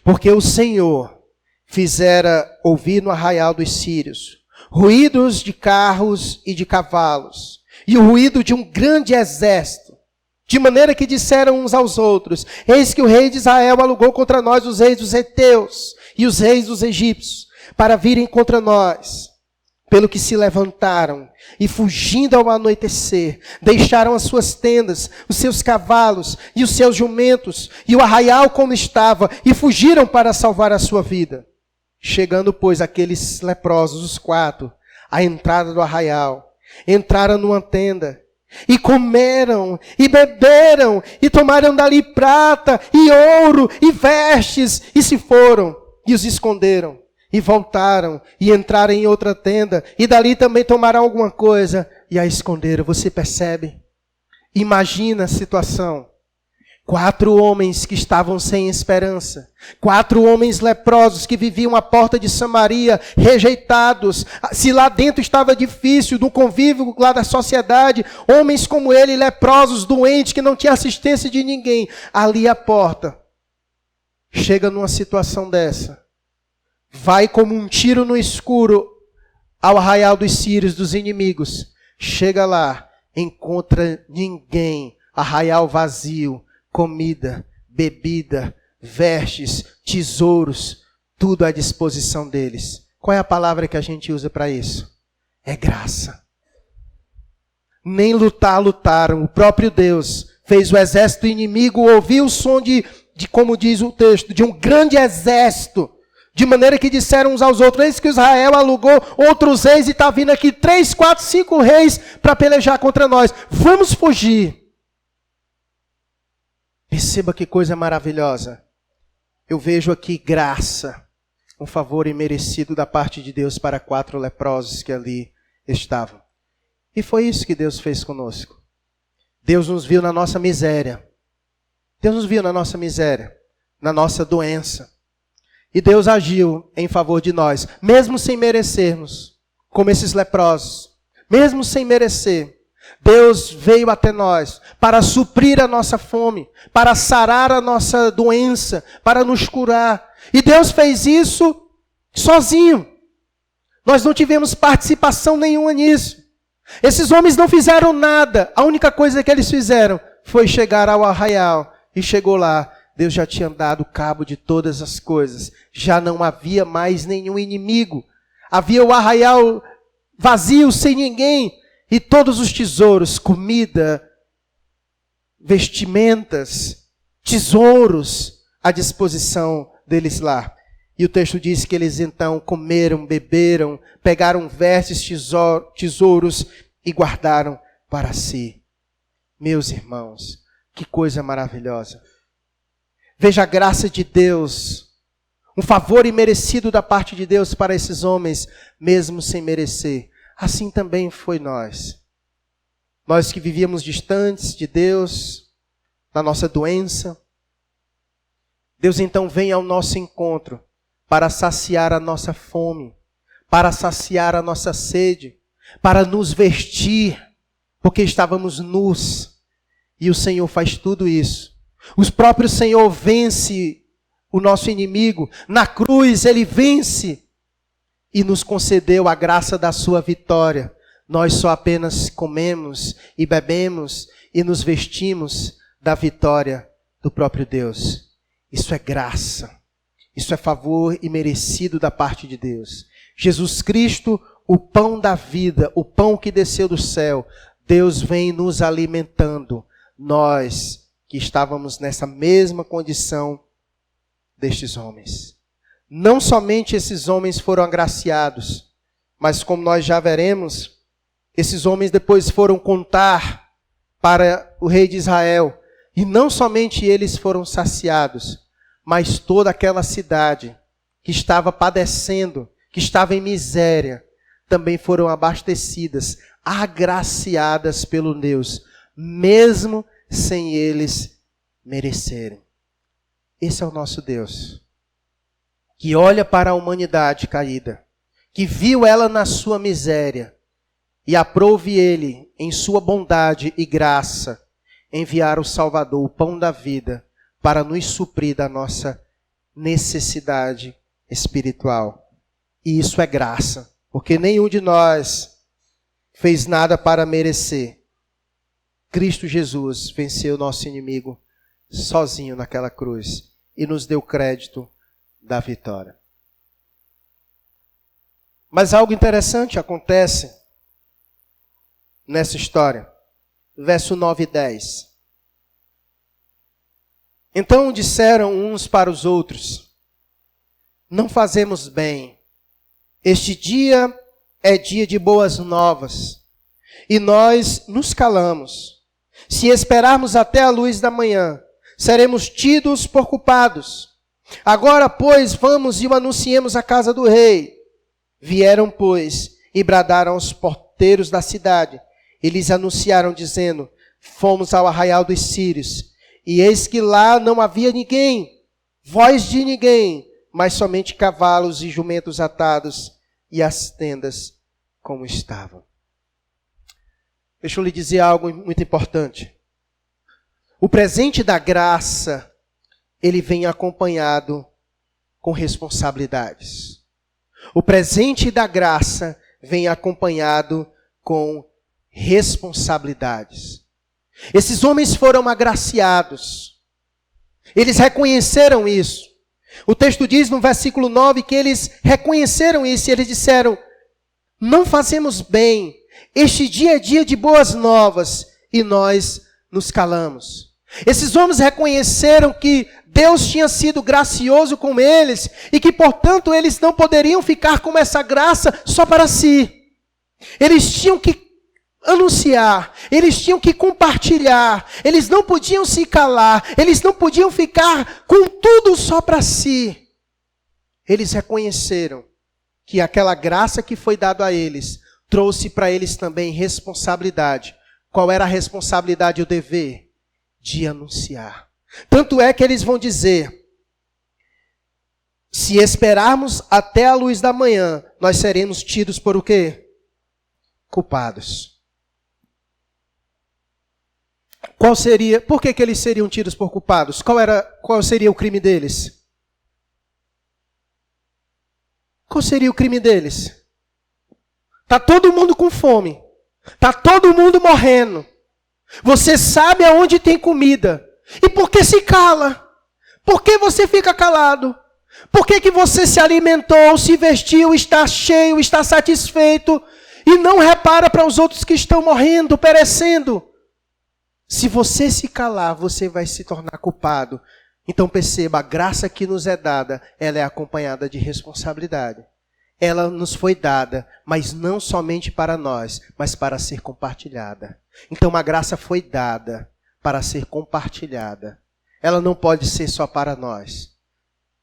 Porque o Senhor fizera ouvir no arraial dos sírios ruídos de carros e de cavalos, e o ruído de um grande exército, de maneira que disseram uns aos outros: eis que o rei de Israel alugou contra nós os reis dos heteus e os reis dos egípcios, para virem contra nós. Pelo que se levantaram e, fugindo ao anoitecer, deixaram as suas tendas, os seus cavalos e os seus jumentos, e o arraial como estava, e fugiram para salvar a sua vida. Chegando, pois, aqueles leprosos, os 4, à entrada do arraial, entraram numa tenda, e comeram, e beberam, e tomaram dali prata, e ouro, e vestes, e se foram, e os esconderam. E voltaram e entraram em outra tenda. E dali também tomaram alguma coisa e a esconderam. Você percebe? Imagina a situação. 4 homens que estavam sem esperança. 4 homens leprosos que viviam à porta de Samaria, rejeitados. Se lá dentro estava difícil, no convívio lá da sociedade, homens como ele, leprosos, doentes, que não tinham assistência de ninguém. Ali à porta, chega numa situação dessa. Vai como um tiro no escuro ao arraial dos sírios, dos inimigos. Chega lá, encontra ninguém, arraial vazio, comida, bebida, vestes, tesouros, tudo à disposição deles. Qual é a palavra que a gente usa para isso? É graça. Nem lutaram. O próprio Deus fez o exército inimigo ouvir o som de, como diz o texto, de um grande exército. De maneira que disseram uns aos outros, eis que Israel alugou outros reis e está vindo aqui 3, 4, 5 reis para pelejar contra nós. Vamos fugir. Perceba que coisa maravilhosa. Eu vejo aqui graça, um favor imerecido da parte de Deus para 4 leprosos que ali estavam. E foi isso que Deus fez conosco. Deus nos viu na nossa miséria. Deus nos viu na nossa miséria, na nossa doença. E Deus agiu em favor de nós, mesmo sem merecermos, como esses leprosos. Mesmo sem merecer. Deus veio até nós para suprir a nossa fome, para sarar a nossa doença, para nos curar. E Deus fez isso sozinho. Nós não tivemos participação nenhuma nisso. Esses homens não fizeram nada. A única coisa que eles fizeram foi chegar ao arraial. E chegou lá, Deus já tinha dado cabo de todas as coisas. Já não havia mais nenhum inimigo. Havia o arraial vazio, sem ninguém. E todos os tesouros, comida, vestimentas, tesouros à disposição deles lá. E o texto diz que eles então comeram, beberam, pegaram vestes, tesouros e guardaram para si. Meus irmãos, que coisa maravilhosa. Veja a graça de Deus, um favor imerecido da parte de Deus para esses homens, mesmo sem merecer. Assim também foi nós. Nós que vivíamos distantes de Deus, na nossa doença. Deus então vem ao nosso encontro para saciar a nossa fome, para saciar a nossa sede, para nos vestir, porque estávamos nus. E o Senhor faz tudo isso. O próprio Senhor vence o nosso inimigo. Na cruz Ele vence e nos concedeu a graça da sua vitória. Nós só apenas comemos e bebemos e nos vestimos da vitória do próprio Deus. Isso é graça. Isso é favor imerecido da parte de Deus. Jesus Cristo, o pão da vida, o pão que desceu do céu, Deus vem nos alimentando. Nós que estávamos nessa mesma condição destes homens. Não somente esses homens foram agraciados, mas como nós já veremos, esses homens depois foram contar para o rei de Israel. E não somente eles foram saciados, mas toda aquela cidade que estava padecendo, que estava em miséria, também foram abastecidas, agraciadas pelo Deus, mesmo sem eles merecerem. Esse é o nosso Deus, que olha para a humanidade caída, que viu ela na sua miséria, e aprove Ele, em sua bondade e graça, enviar o Salvador, o pão da vida, para nos suprir da nossa necessidade espiritual. E isso é graça, porque nenhum de nós fez nada para merecer. Cristo Jesus venceu nosso inimigo sozinho naquela cruz e nos deu crédito da vitória. Mas algo interessante acontece nessa história. Verso 9 e 10. Então disseram uns para os outros: não fazemos bem. Este dia é dia de boas novas, e nós nos calamos. Se esperarmos até a luz da manhã, seremos tidos por culpados. Agora, pois, vamos e o anunciemos à casa do rei. Vieram, pois, e bradaram aos porteiros da cidade. E lhes anunciaram, dizendo: fomos ao arraial dos sírios, E eis que lá não havia ninguém, voz de ninguém, mas somente cavalos e jumentos atados e as tendas como estavam. Deixa eu lhe dizer algo muito importante. O presente da graça, ele vem acompanhado com responsabilidades. O presente da graça vem acompanhado com responsabilidades. Esses homens foram agraciados. Eles reconheceram isso. O texto diz no versículo 9 que eles reconheceram isso e eles disseram: não fazemos bem, este dia é dia de boas novas, e nós nos calamos. Esses homens reconheceram que Deus tinha sido gracioso com eles e que, portanto, eles não poderiam ficar com essa graça só para si. Eles tinham que anunciar, eles tinham que compartilhar, eles não podiam se calar, eles não podiam ficar com tudo só para si. Eles reconheceram que aquela graça que foi dada a eles trouxe para eles também responsabilidade. Qual era a responsabilidade e o dever? De anunciar. Tanto é que eles vão dizer: se esperarmos até a luz da manhã, nós seremos tidos por o quê? Culpados. Qual seria, por que eles seriam tidos por culpados? Qual seria o crime deles? Qual seria o crime deles? Está todo mundo com fome. Está todo mundo morrendo. Você sabe aonde tem comida. E por que se cala? Por que você fica calado? Por que você se alimentou, se vestiu, está cheio, está satisfeito e não repara para os outros que estão morrendo, perecendo? Se você se calar, você vai se tornar culpado. Então perceba, a graça que nos é dada, ela é acompanhada de responsabilidade. Ela nos foi dada, mas não somente para nós, mas para ser compartilhada. Então a graça foi dada para ser compartilhada. Ela não pode ser só para nós.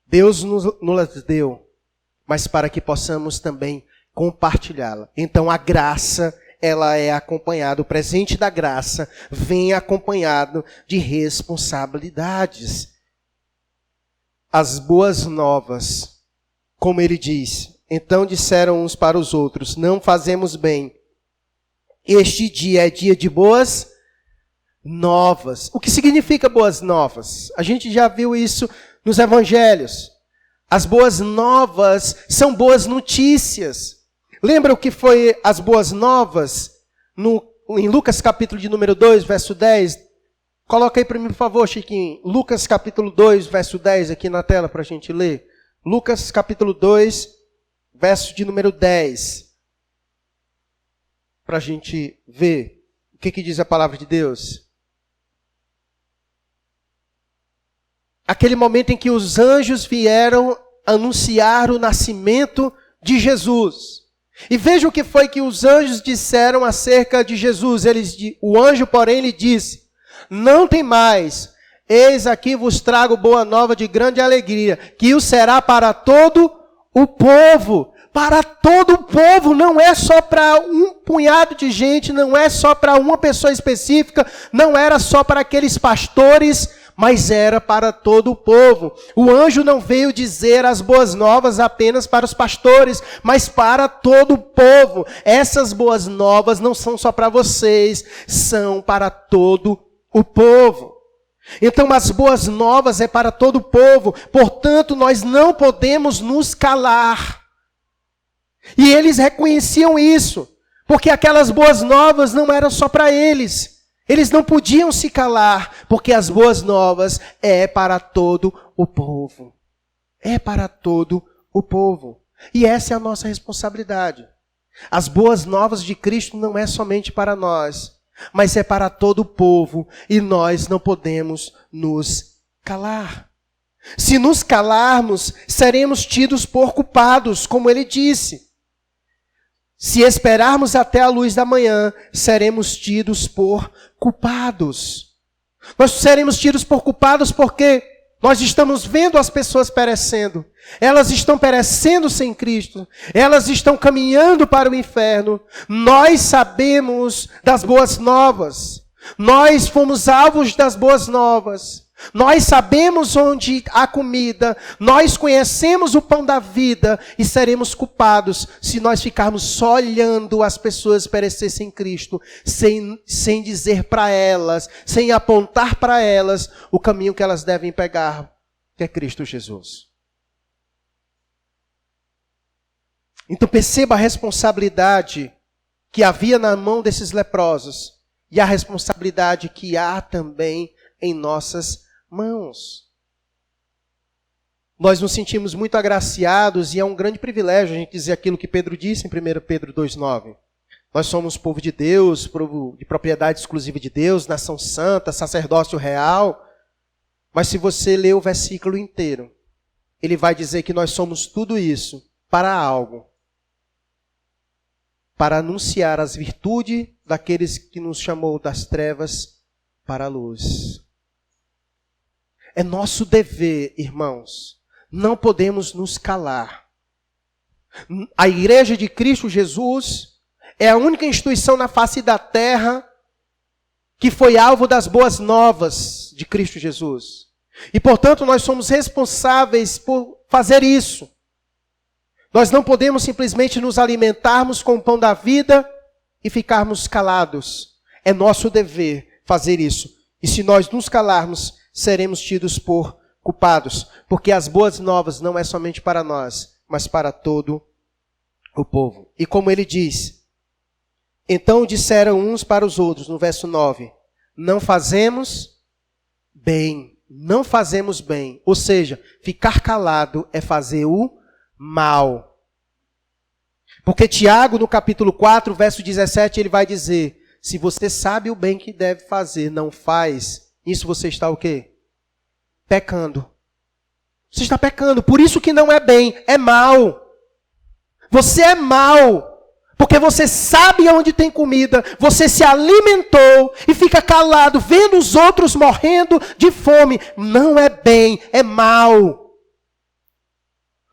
Deus nos deu, mas para que possamos também compartilhá-la. Então a graça, ela é acompanhada, o presente da graça vem acompanhado de responsabilidades. As boas novas, como ele diz, então disseram uns para os outros: não fazemos bem. Este dia é dia de boas novas. O que significa boas novas? A gente já viu isso nos evangelhos. As boas novas são boas notícias. Lembra o que foi as boas novas? Em Lucas capítulo de número 2, verso 10. Coloca aí para mim, por favor, Chiquinho. Lucas capítulo 2, verso 10 aqui na tela para a gente ler. Lucas capítulo 2, verso de número 10. Para a gente ver o que diz a palavra de Deus. Aquele momento em que os anjos vieram anunciar o nascimento de Jesus. E veja o que foi que os anjos disseram acerca de Jesus. O anjo, porém, lhe disse: não tem mais, eis aqui vos trago boa nova de grande alegria, que o será para todo o povo. Para todo o povo, não é só para um punhado de gente, não é só para uma pessoa específica, não era só para aqueles pastores, mas era para todo o povo. O anjo não veio dizer as boas novas apenas para os pastores, mas para todo o povo. Essas boas novas não são só para vocês, são para todo o povo. Então as boas novas é para todo o povo, portanto nós não podemos nos calar. E eles reconheciam isso, porque aquelas boas novas não eram só para eles. Eles não podiam se calar, porque as boas novas é para todo o povo. É para todo o povo. E essa é a nossa responsabilidade. As boas novas de Cristo não é somente para nós, mas é para todo o povo. E nós não podemos nos calar. Se nos calarmos, seremos tidos por culpados, como ele disse. Se esperarmos até a luz da manhã, seremos tidos por culpados. Nós seremos tidos por culpados porque nós estamos vendo as pessoas perecendo. Elas estão perecendo sem Cristo. Elas estão caminhando para o inferno. Nós sabemos das boas novas. Nós fomos alvos das boas novas. Nós sabemos onde há comida. Nós conhecemos o pão da vida. E seremos culpados se nós ficarmos só olhando as pessoas perecer sem Cristo. Sem dizer para elas, sem apontar para elas o caminho que elas devem pegar, que é Cristo Jesus. Então perceba a responsabilidade que havia na mão desses leprosos e a responsabilidade que há também em nossas mãos. Nós nos sentimos muito agraciados e é um grande privilégio a gente dizer aquilo que Pedro disse em 1 Pedro 2,9. Nós somos povo de Deus, povo de propriedade exclusiva de Deus, nação santa, sacerdócio real. Mas se você ler o versículo inteiro, ele vai dizer que nós somos tudo isso para algo. Para anunciar as virtudes daqueles que nos chamou das trevas para a luz. É nosso dever, irmãos. Não podemos nos calar. A Igreja de Cristo Jesus é a única instituição na face da terra que foi alvo das boas novas de Cristo Jesus. E, portanto, nós somos responsáveis por fazer isso. Nós não podemos simplesmente nos alimentarmos com o pão da vida e ficarmos calados. É nosso dever fazer isso. E se nós nos calarmos, seremos tidos por culpados. Porque as boas novas não é somente para nós, mas para todo o povo. E como ele diz, então disseram uns para os outros, no verso 9, não fazemos bem. Não fazemos bem. Ou seja, ficar calado é fazer o mal. Porque Tiago, no capítulo 4, verso 17, ele vai dizer, se você sabe o bem que deve fazer, não faz, isso você está o quê? Pecando. Você está pecando, por isso que não é bem, é mal. Você é mal, porque você sabe onde tem comida, você se alimentou e fica calado, vendo os outros morrendo de fome. Não é bem, é mal.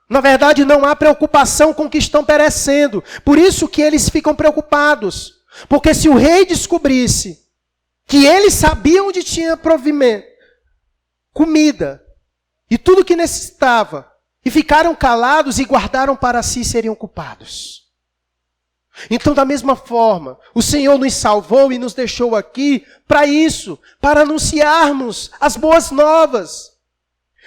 Na verdade, não há preocupação com o que estão perecendo. Por isso que eles ficam preocupados. Porque se o rei descobrisse que eles sabiam onde tinha provimento, comida e tudo que necessitava, e ficaram calados e guardaram para si, seriam culpados. Então, da mesma forma, o Senhor nos salvou e nos deixou aqui para isso, para anunciarmos as boas novas.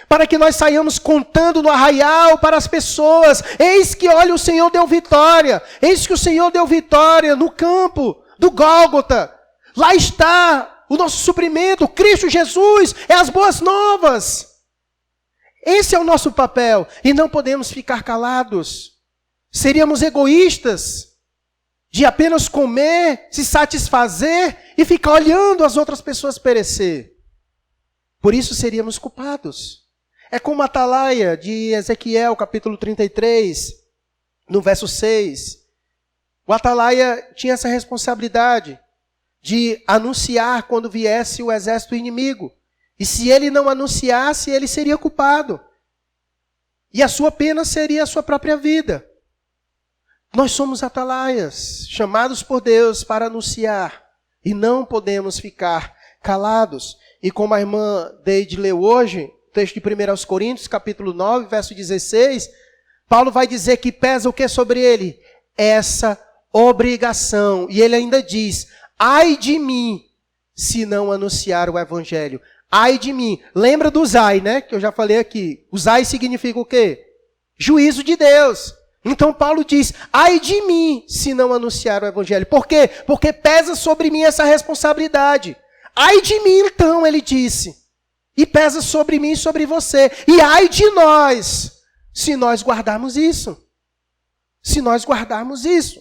Para que nós saiamos contando no arraial para as pessoas. Eis que, olha, o Senhor deu vitória. Eis que o Senhor deu vitória no campo do Gólgota. Lá está o nosso suprimento. Cristo Jesus é as boas novas. Esse é o nosso papel. E não podemos ficar calados. Seríamos egoístas de apenas comer, se satisfazer e ficar olhando as outras pessoas perecer. Por isso seríamos culpados. É como a atalaia de Ezequiel, capítulo 33, no verso 6. O atalaia tinha essa responsabilidade de anunciar quando viesse o exército inimigo. E se ele não anunciasse, ele seria culpado. E a sua pena seria a sua própria vida. Nós somos atalaias, chamados por Deus para anunciar. E não podemos ficar calados. E como a irmã Deide leu hoje, texto de 1 Coríntios, capítulo 9, verso 16, Paulo vai dizer que pesa o que sobre ele? Essa obrigação. E ele ainda diz, ai de mim, se não anunciar o evangelho. Ai de mim. Lembra do ai, né? Que eu já falei aqui. O ai significa o quê? Juízo de Deus. Então Paulo diz, ai de mim, se não anunciar o evangelho. Por quê? Porque pesa sobre mim essa responsabilidade. Ai de mim, então, ele disse. E pesa sobre mim e sobre você. E ai de nós, se nós guardarmos isso. Se nós guardarmos isso.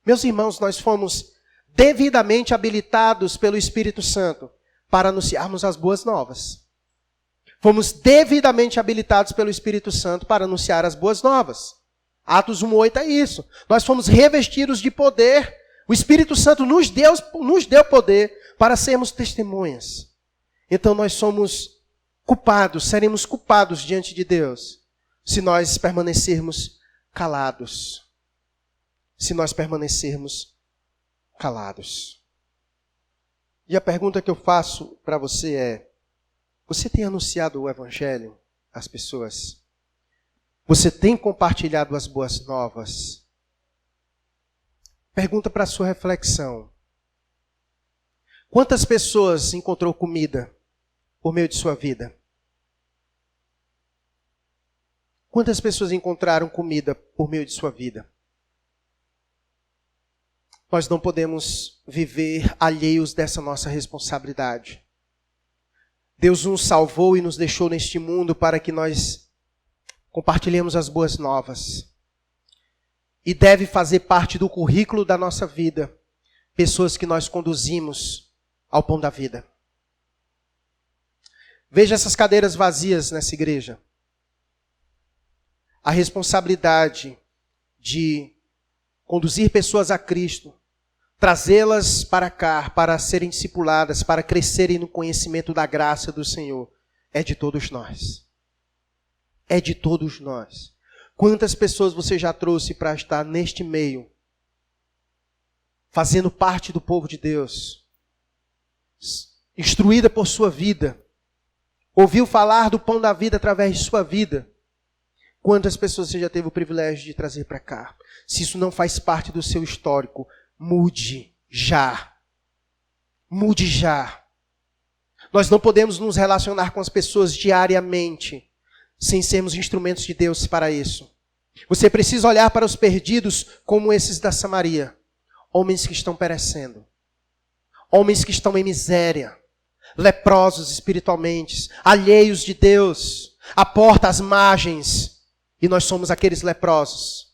Meus irmãos, nós fomos devidamente habilitados pelo Espírito Santo para anunciarmos as boas novas. Fomos devidamente habilitados pelo Espírito Santo para anunciar as boas novas. Atos 1:8 é isso. Nós fomos revestidos de poder. O Espírito Santo nos deu poder para sermos testemunhas. Então nós somos culpados, seremos culpados diante de Deus, se nós permanecermos calados. Se nós permanecermos calados. E a pergunta que eu faço para você é: você tem anunciado o Evangelho às pessoas? Você tem compartilhado as boas novas? Pergunta para a sua reflexão. Quantas pessoas encontrou comida por meio de sua vida? Quantas pessoas encontraram comida por meio de sua vida? Nós não podemos viver alheios dessa nossa responsabilidade. Deus nos salvou e nos deixou neste mundo para que nós compartilhemos as boas novas. E deve fazer parte do currículo da nossa vida pessoas que nós conduzimos ao pão da vida. Veja essas cadeiras vazias nessa igreja. A responsabilidade de conduzir pessoas a Cristo, trazê-las para cá, para serem discipuladas, para crescerem no conhecimento da graça do Senhor, é de todos nós. É de todos nós. Quantas pessoas você já trouxe para estar neste meio, fazendo parte do povo de Deus, instruída por sua vida, ouviu falar do pão da vida através de sua vida? Quantas pessoas você já teve o privilégio de trazer para cá? Se isso não faz parte do seu histórico, mude já. Mude já. Nós não podemos nos relacionar com as pessoas diariamente sem sermos instrumentos de Deus para isso. Você precisa olhar para os perdidos como esses da Samaria. Homens que estão perecendo. Homens que estão em miséria. Leprosos espiritualmente. Alheios de Deus. À porta, às margens. E nós somos aqueles leprosos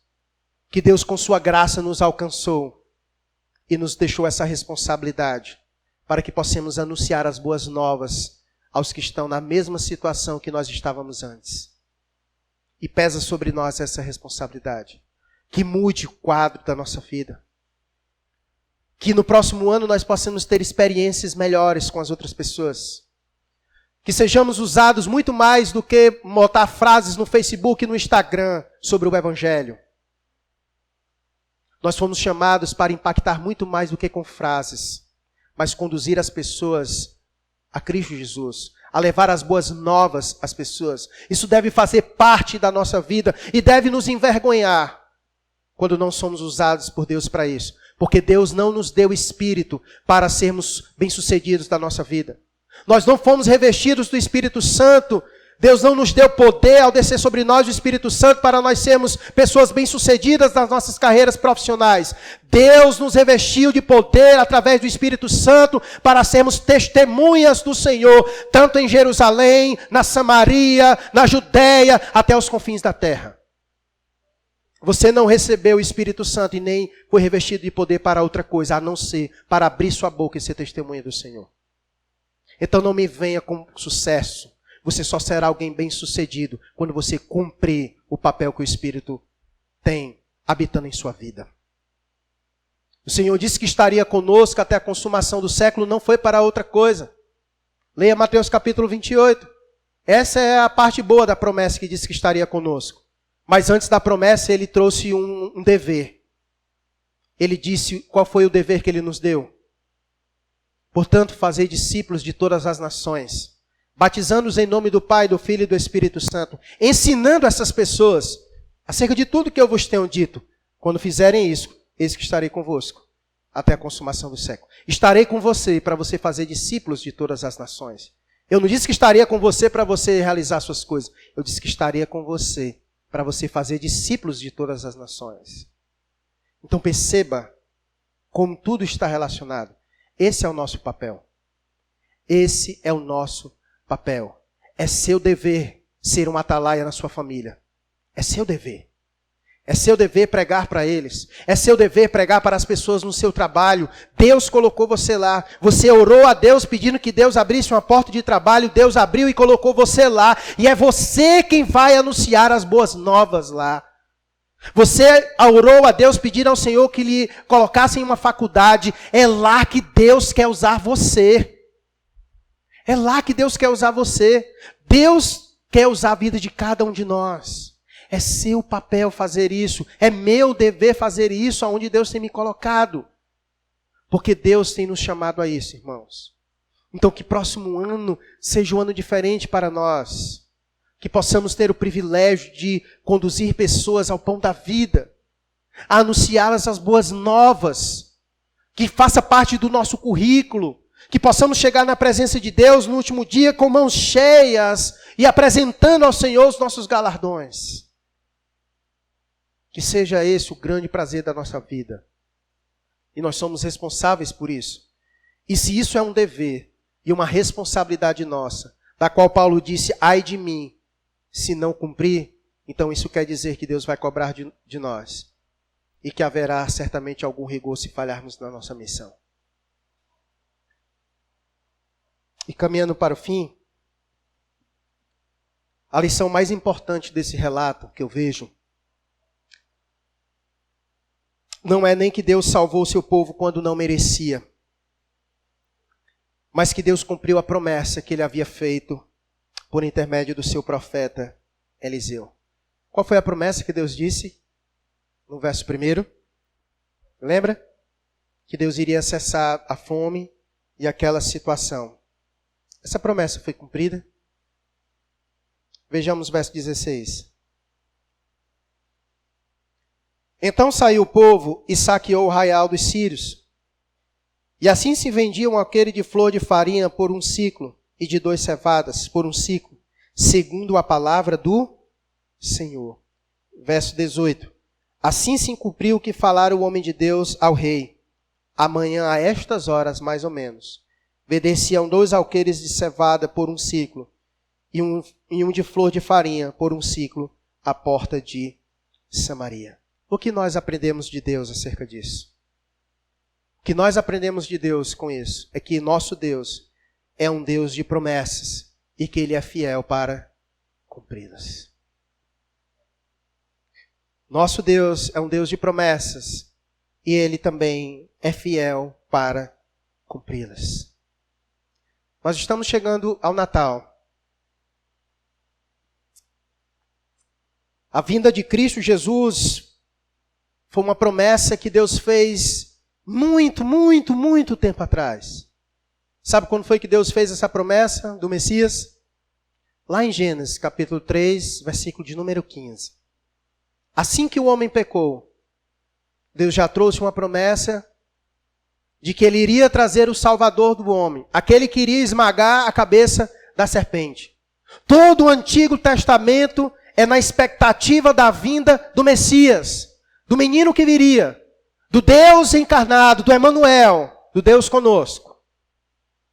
que Deus com sua graça nos alcançou e nos deixou essa responsabilidade para que possamos anunciar as boas novas aos que estão na mesma situação que nós estávamos antes. E pesa sobre nós essa responsabilidade. Que mude o quadro da nossa vida. Que no próximo ano nós possamos ter experiências melhores com as outras pessoas. Que sejamos usados muito mais do que botar frases no Facebook e no Instagram sobre o Evangelho. Nós fomos chamados para impactar muito mais do que com frases, mas conduzir as pessoas a Cristo Jesus, a levar as boas novas às pessoas. Isso deve fazer parte da nossa vida e deve nos envergonhar quando não somos usados por Deus para isso. Porque Deus não nos deu espírito para sermos bem-sucedidos na nossa vida. Nós não fomos revestidos do Espírito Santo. Deus não nos deu poder ao descer sobre nós o Espírito Santo para nós sermos pessoas bem-sucedidas nas nossas carreiras profissionais. Deus nos revestiu de poder através do Espírito Santo para sermos testemunhas do Senhor, tanto em Jerusalém, na Samaria, na Judéia, até os confins da terra. Você não recebeu o Espírito Santo e nem foi revestido de poder para outra coisa, a não ser para abrir sua boca e ser testemunha do Senhor. Então não me venha com sucesso. Você só será alguém bem-sucedido quando você cumprir o papel que o Espírito tem habitando em sua vida. O Senhor disse que estaria conosco até a consumação do século, não foi para outra coisa. Leia Mateus capítulo 28. Essa é a parte boa da promessa que disse que estaria conosco. Mas antes da promessa, ele trouxe um dever. Ele disse qual foi o dever que ele nos deu. Portanto, fazei discípulos de todas as nações, batizando-os em nome do Pai, do Filho e do Espírito Santo, ensinando essas pessoas acerca de tudo que eu vos tenho dito. Quando fizerem isso, eis que estarei convosco até a consumação do século. Estarei com você para você fazer discípulos de todas as nações. Eu não disse que estaria com você para você realizar suas coisas. Eu disse que estaria com você para você fazer discípulos de todas as nações. Então perceba como tudo está relacionado. Esse é o nosso papel. Esse é o nosso papel. É seu dever ser um atalaia na sua família. É seu dever. É seu dever pregar para eles. É seu dever pregar para as pessoas no seu trabalho. Deus colocou você lá. Você orou a Deus pedindo que Deus abrisse uma porta de trabalho. Deus abriu e colocou você lá. E é você quem vai anunciar as boas novas lá. Você orou a Deus pedindo ao Senhor que lhe colocasse em uma faculdade. É lá que Deus quer usar você. É lá que Deus quer usar você. Deus quer usar a vida de cada um de nós. É seu papel fazer isso. É meu dever fazer isso aonde Deus tem me colocado. Porque Deus tem nos chamado a isso, irmãos. Então que próximo ano seja um ano diferente para nós. Que possamos ter o privilégio de conduzir pessoas ao pão da vida. A anunciá-las as boas novas. Que faça parte do nosso currículo. Que possamos chegar na presença de Deus no último dia com mãos cheias e apresentando ao Senhor os nossos galardões. Que seja esse o grande prazer da nossa vida. E nós somos responsáveis por isso. E se isso é um dever e uma responsabilidade nossa, da qual Paulo disse, ai de mim, se não cumprir, então isso quer dizer que Deus vai cobrar de nós. E que haverá certamente algum rigor se falharmos na nossa missão. E caminhando para o fim, a lição mais importante desse relato que eu vejo, não é nem que Deus salvou o seu povo quando não merecia, mas que Deus cumpriu a promessa que ele havia feito por intermédio do seu profeta Eliseu. Qual foi a promessa que Deus disse? No verso 1. Lembra? Que Deus iria cessar a fome e aquela situação. Essa promessa foi cumprida? Vejamos o verso 16. Então saiu o povo e saqueou o arraial dos sírios. E assim se vendia um alqueire de flor de farinha por um ciclo, e de 2 cevadas por um ciclo, segundo a palavra do Senhor. Verso 18. Assim se cumpriu o que falara o homem de Deus ao rei. Amanhã, a estas horas, mais ou menos, vendeciam 2 alqueires de cevada por um ciclo, e um de flor de farinha por um ciclo, à porta de Samaria. O que nós aprendemos de Deus acerca disso? O que nós aprendemos de Deus com isso é que nosso Deus é um Deus de promessas e que Ele é fiel para cumpri-las. Nosso Deus é um Deus de promessas e Ele também é fiel para cumpri-las. Nós estamos chegando ao Natal. A vinda de Cristo Jesus foi uma promessa que Deus fez muito tempo atrás. Sabe quando foi que Deus fez essa promessa do Messias? Lá em Gênesis, capítulo 3, versículo de número 15. Assim que o homem pecou, Deus já trouxe uma promessa de que Ele iria trazer o Salvador do homem, aquele que iria esmagar a cabeça da serpente. Todo o Antigo Testamento é na expectativa da vinda do Messias, do menino que viria, do Deus encarnado, do Emanuel, do Deus conosco.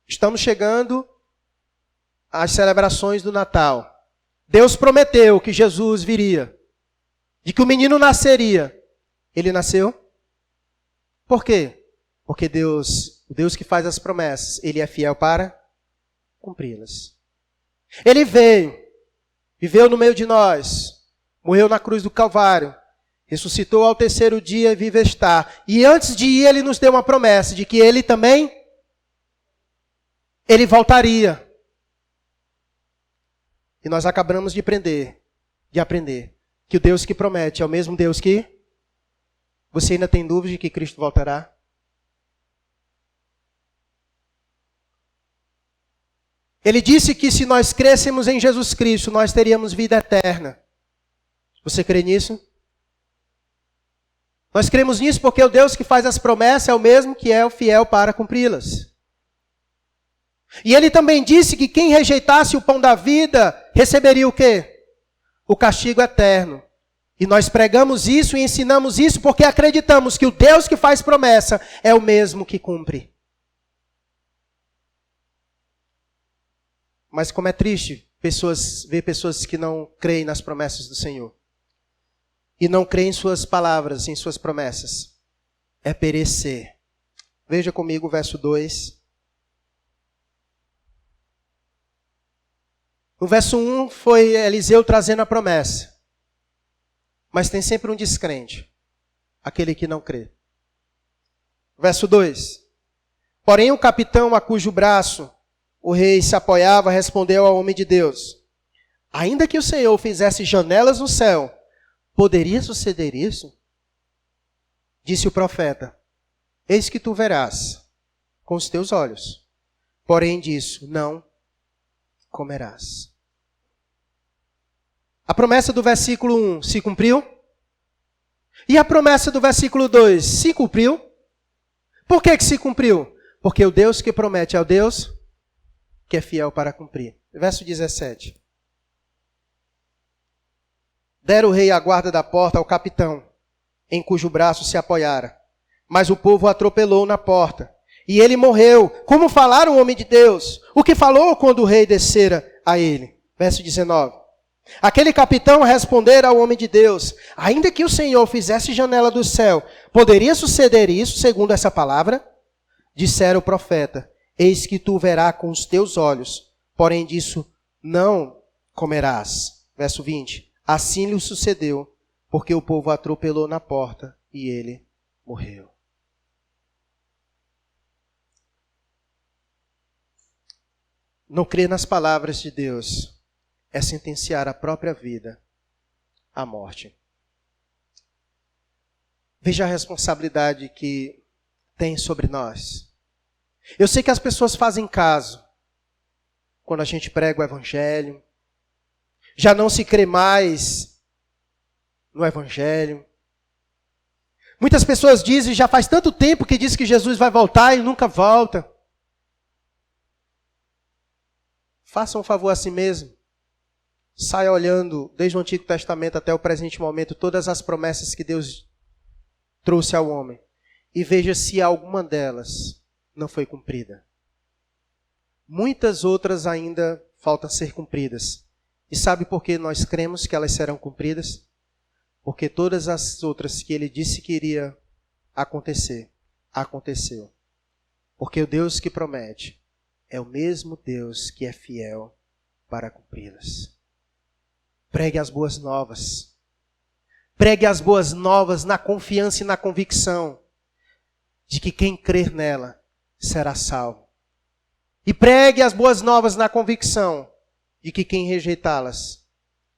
Estamos chegando às celebrações do Natal. Deus prometeu que Jesus viria, de que o menino nasceria. Ele nasceu? Por quê? Porque Deus, o Deus que faz as promessas, Ele é fiel para cumpri-las. Ele veio, viveu no meio de nós, morreu na cruz do Calvário, ressuscitou ao 3º dia e vive está. E antes de ir, Ele nos deu uma promessa de que Ele também, Ele voltaria. E nós acabamos de aprender que o Deus que promete é o mesmo Deus que... Você ainda tem dúvida de que Cristo voltará? Ele disse que se nós crêssemos em Jesus Cristo, nós teríamos vida eterna. Você crê nisso? Nós cremos nisso porque o Deus que faz as promessas é o mesmo que é o fiel para cumpri-las. E Ele também disse que quem rejeitasse o pão da vida, receberia o quê? O castigo eterno. E nós pregamos isso e ensinamos isso porque acreditamos que o Deus que faz promessa é o mesmo que cumpre. Mas como é triste ver pessoas que não creem nas promessas do Senhor. E não creem em suas palavras, em suas promessas. É perecer. Veja comigo o verso 2. No verso 1 foi Eliseu trazendo a promessa. Mas tem sempre um descrente. Aquele que não crê. Verso 2. Porém o capitão a cujo braço o rei se apoiava respondeu ao homem de Deus. Ainda que o Senhor fizesse janelas no céu, poderia suceder isso? Disse o profeta. eis que tu verás com os teus olhos, porém disso não comerás. A promessa do versículo 1 se cumpriu? E a promessa do versículo 2 se cumpriu? Por que se cumpriu? Porque o Deus que promete é o Deus que é fiel para cumprir. Verso 17. Dera o rei a guarda da porta ao capitão, em cujo braço se apoiara. Mas o povo o atropelou na porta. E ele morreu. Como falara o homem de Deus? O que falou quando o rei descera a ele? Verso 19. Aquele capitão respondera ao homem de Deus: ainda que o Senhor fizesse janela do céu, poderia suceder isso segundo essa palavra? Dissera o profeta: eis que tu verás com os teus olhos, porém disso não comerás. Verso 20. Assim lhe sucedeu, porque o povo atropelou na porta e ele morreu. Não crer nas palavras de Deus é sentenciar a própria vida à morte. Veja a responsabilidade que tem sobre nós. Eu sei que as pessoas fazem caso quando a gente prega o Evangelho. Já não se crê mais no Evangelho. Muitas pessoas dizem, já faz tanto tempo que diz que Jesus vai voltar e nunca volta. Faça um favor a si mesmo. Saia olhando, desde o Antigo Testamento até o presente momento, todas as promessas que Deus trouxe ao homem. E veja se alguma delas não foi cumprida. Muitas outras ainda faltam ser cumpridas. E sabe por que nós cremos que elas serão cumpridas? Porque todas as outras que ele disse que iria acontecer, aconteceu. Porque o Deus que promete é o mesmo Deus que é fiel para cumpri-las. Pregue as boas novas. Pregue as boas novas na confiança e na convicção de que quem crer nela será salvo. E pregue as boas novas na convicção de que quem rejeitá-las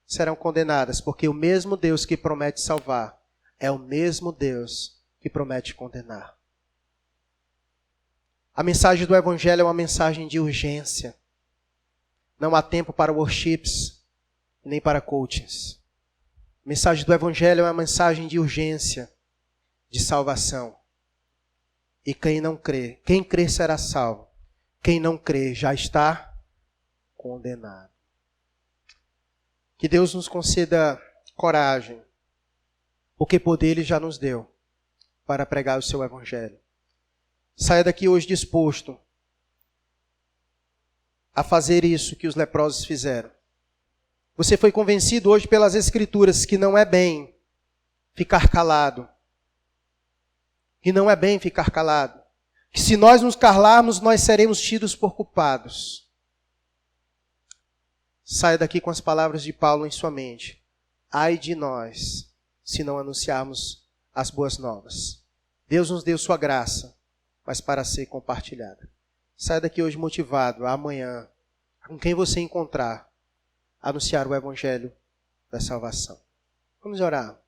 serão condenadas, porque o mesmo Deus que promete salvar é o mesmo Deus que promete condenar. A mensagem do Evangelho é uma mensagem de urgência. Não há tempo para worships, nem para coachings. A mensagem do Evangelho é uma mensagem de urgência, de salvação. E quem não crê, quem crê será salvo. Quem não crê já está condenado. Que Deus nos conceda coragem, porque poder Ele já nos deu para pregar o seu Evangelho. Saia daqui hoje disposto a fazer isso que os leprosos fizeram. Você foi convencido hoje pelas Escrituras que não é bem ficar calado. Que não é bem ficar calado. Que se nós nos calarmos, nós seremos tidos por culpados. Saia daqui com as palavras de Paulo em sua mente. Ai de nós, se não anunciarmos as boas novas. Deus nos deu sua graça, mas para ser compartilhada. Saia daqui hoje motivado, amanhã, com quem você encontrar, anunciar o Evangelho da salvação. Vamos orar.